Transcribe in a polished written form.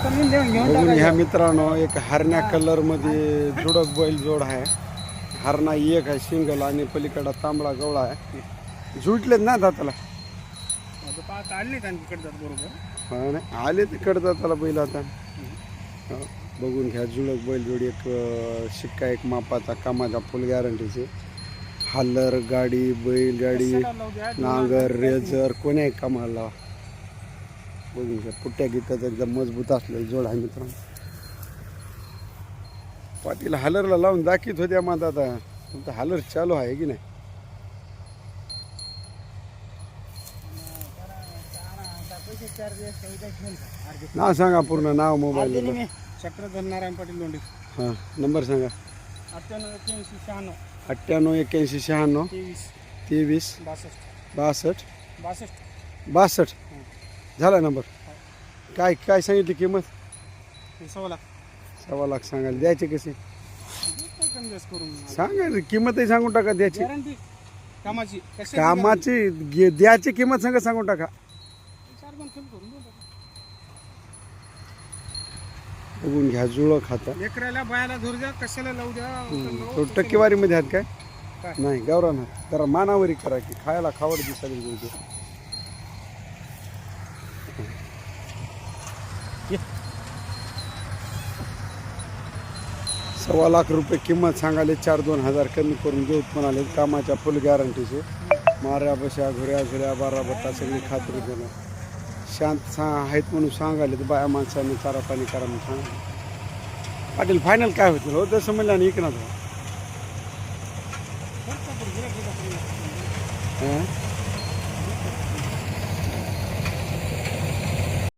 बघून ह्या मित्रांनो एक हरण्या कलर मध्ये जुडक बैल जोड आहे. हरणा एक आहे सिंगल आणि पलीकडा तांबडा गवळा आहे. झुटलेत ना दाताला हा नाही आले ते कडदाताला बैल आता. बघून घ्या जुडक बैल जोडी एक शिक्का एक मापाचा कामाचा फुल गॅरंटीचे. हल्लर गाडी बैलगाडी नांगर रेजर कोणी कामाला लावा. बघून घ्या पुट्ट्या गीताचा एकदम मजबूत असलेला जोड आहे मित्रांनो. पाटील हलरला लावून दाखीत होत्या मग आता तुमचं हलर चालू आहे की नाही. नाव सांगा पूर्ण नाव मोबाईल चक्रधर नारायण पाटील लोंढे. हां नंबर सांगा. 98 81 96 23 62 झाला नंबर. काय काय सांगितली किंमत. 1.25 लाख सांगायला द्यायचे कसे लाख सांगा किंमतही सांगून टाका द्यायची गॅरंटी कामाची कामाची द्यायची किंमत सांगा सांगून टाका. 4 पण कमी करून देऊ. बघून घ्या जुळं खातं. लेकराला बायाला धरू द्या कशाला लावू द्या. तो टक्केवारीमध्ये आहेत काय काय? नाही गावरान जरा मानावरी करा की खायला खावड दिसायला गेली. 1.25 लाख रुपये किंमत सांगाले. 4-2 हजार कमी करून देऊत म्हणाले. कामाच्या फुल गॅरंटीचे. माऱ्या बशा घुऱ्या झुऱ्या बारा बट्टा सगळी खात्री देणार. शांत आहेत म्हणून सांगाले तर बाया माणसाने चारा पाणी करा म्हणून सांगा. पाटील फायनल काय होतील हो तसं म्हणलं आणि इकणार.